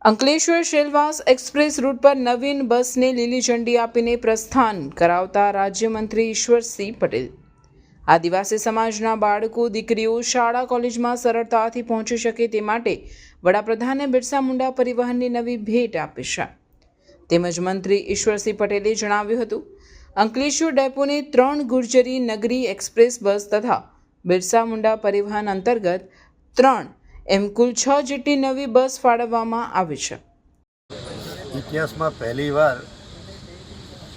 Ankleshwar Silvassa express route પર નવીન બસને લીલી ઝંડી આપીને પ્રસ્થાન કરાવતા રાજ્યમંત્રી ઈશ્વરસિંહ પટેલ. આદિવાસી સમાજના બાળકો દીકરીઓ શાળા કોલેજમાં સરળતાથી પહોંચી શકે તે માટે વડાપ્રધાને બિરસા મુંડા પરિવહનની નવી ભેટ આપી છે. તેમજ મંત્રી ઈશ્વરસિંહ પટેલે જણાવ્યું હતું, અંકલેશ્વર ડેપોને 3 ગુર્જરી નગરી એક્સપ્રેસ બસ તથા બિરસા મુંડા પરિવહન અંતર્ગત 3 એમ કુલ 6 જેટલી નવી બસ ફાળવવામાં આવી છે. ઇતિહાસમાં પહેલીવાર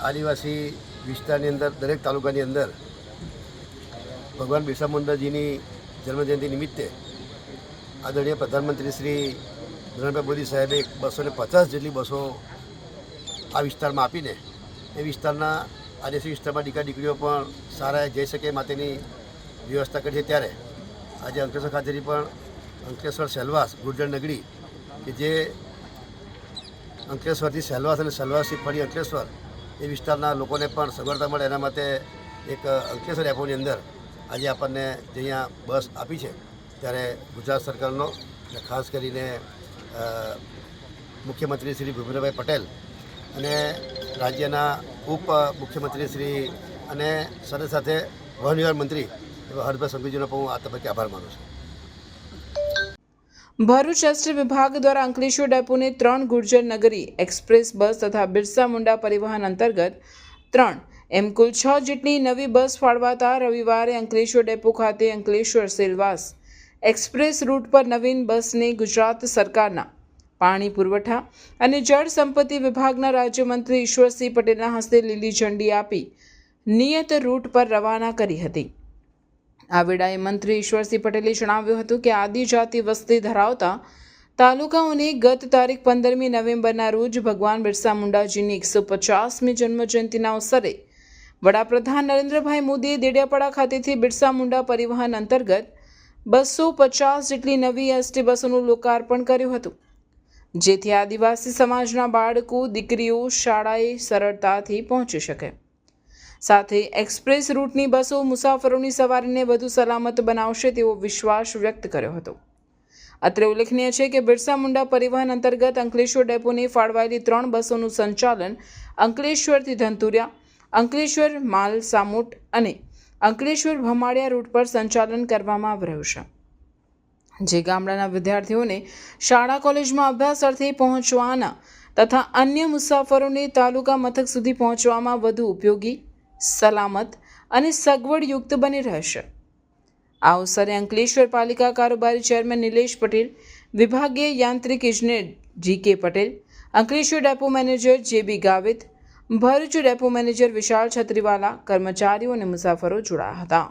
આદિવાસી વિસ્તારની અંદર દરેક તાલુકાની અંદર ભગવાન બિરસા મુંડાજીની જન્મજયંતિ નિમિત્તે આદરણીય પ્રધાનમંત્રી શ્રી નરેન્દ્રભાઈ મોદી સાહેબે 250 જેટલી બસો આ વિસ્તારમાં આપીને એ વિસ્તારના આદિવાસી વિસ્તારમાં દીકરીઓ પણ સારા જઈ શકે માટેની વ્યવસ્થા કરી છે. ત્યારે આજે અંકલેશ્વર ખાતેથી પણ અંકલેશ્વર સેલવાસ ગુર્જર નગરી કે જે અંકલેશ્વરથી સેલવાસ અને સેલવાસથી ફરી અંકલેશ્વર એ વિસ્તારના લોકોને પણ સગવડતા મળે એના માટે એક અંકલેશ્વર ડેપોની અંદર આજે આપણને જે અહીંયા બસ આપી છે, ત્યારે ગુજરાત સરકારનો અને ખાસ કરીને મુખ્યમંત્રી શ્રી ભૂપેન્દ્રભાઈ પટેલ અને રાજ્યના ઉપ મુખ્યમંત્રી શ્રી અને સાથે સાથે વહન વ્યવહાર મંત્રી એવા હર્ષભાઈ સંઘવીજીનો પણ હું આ તબક્કે આભાર માનું છું. ભરૂચ એસટી વિભાગ દ્વારા અંકલેશ્વર ડેપોને 3 ગુર્જર નગરી એક્સપ્રેસ બસ તથા બિરસા મુંડા પરિવહન અંતર્ગત 3 એમ કુલ 6 જેટલી નવી બસ ફાળવાતા રવિવારે અંકલેશ્વર ડેપો ખાતે અંકલેશ્વર સેલવાસ એક્સપ્રેસ રૂટ પર નવીન બસને ગુજરાત સરકારના પાણી પુરવઠા અને જળ સંપત્તિ વિભાગના રાજ્યમંત્રી ઈશ્વરસિંહ પટેલના હસ્તે લીલી ઝંડી આપી નિયત રૂટ પર રવાના કરી હતી. આ વેળાએ મંત્રી ઈશ્વરસિંહ પટેલે જણાવ્યું હતું કે આદિજાતિ વસ્તી ધરાવતા તાલુકાઓને ગત તારીખ 15મી નવેમ્બરના રોજ ભગવાન બિરસા મુંડાજીની 150મી જન્મજયંતિના અવસરે વડાપ્રધાન નરેન્દ્રભાઈ મોદીએ દેડિયાપાડા ખાતેથી બિરસા મુંડા પરિવહન અંતર્ગત 250 જેટલી નવી એસટી બસોનું લોકાર્પણ કર્યું હતું, જેથી આદિવાસી સમાજના બાળકો દીકરીઓ શાળાએ સરળતાથી પહોંચી શકે. સાથે એક્સપ્રેસ રૂટની બસો મુસાફરોની સવારીને વધુ સલામત બનાવશે તેવો વિશ્વાસ વ્યક્ત કર્યો હતો. અત્રે ઉલ્લેખનીય છે કે બિરસા મુંડા પરિવહન અંતર્ગત અંકલેશ્વર ડેપોને ફાળવાયેલી 3 બસોનું સંચાલન અંકલેશ્વરથી ધંતુરિયા, અંકલેશ્વર માલ સામોટ અને અંકલેશ્વર ભમાડિયા રૂટ પર સંચાલન કરવામાં આવી રહ્યું છે, જે ગામડાના વિદ્યાર્થીઓને શાળા કોલેજમાં અભ્યાસ અર્થે પહોંચવાના તથા અન્ય મુસાફરોને તાલુકા મથક સુધી પહોંચવામાં વધુ ઉપયોગી, સલામત અને સગવડયુક્ત બની રહેશે. આ અવસરે અંકલેશ્વર પાલિકા કારોબારી ચેરમેન નિલેશ પટેલ, વિભાગીય યાંત્રિક ઇજનેર GK. Patel, Ankleshwar depot manager JB. Gavit, Bharuch depot manager Vishal Chhatriwala, કર્મચારીઓ અને મુસાફરો જોડાયા હતા.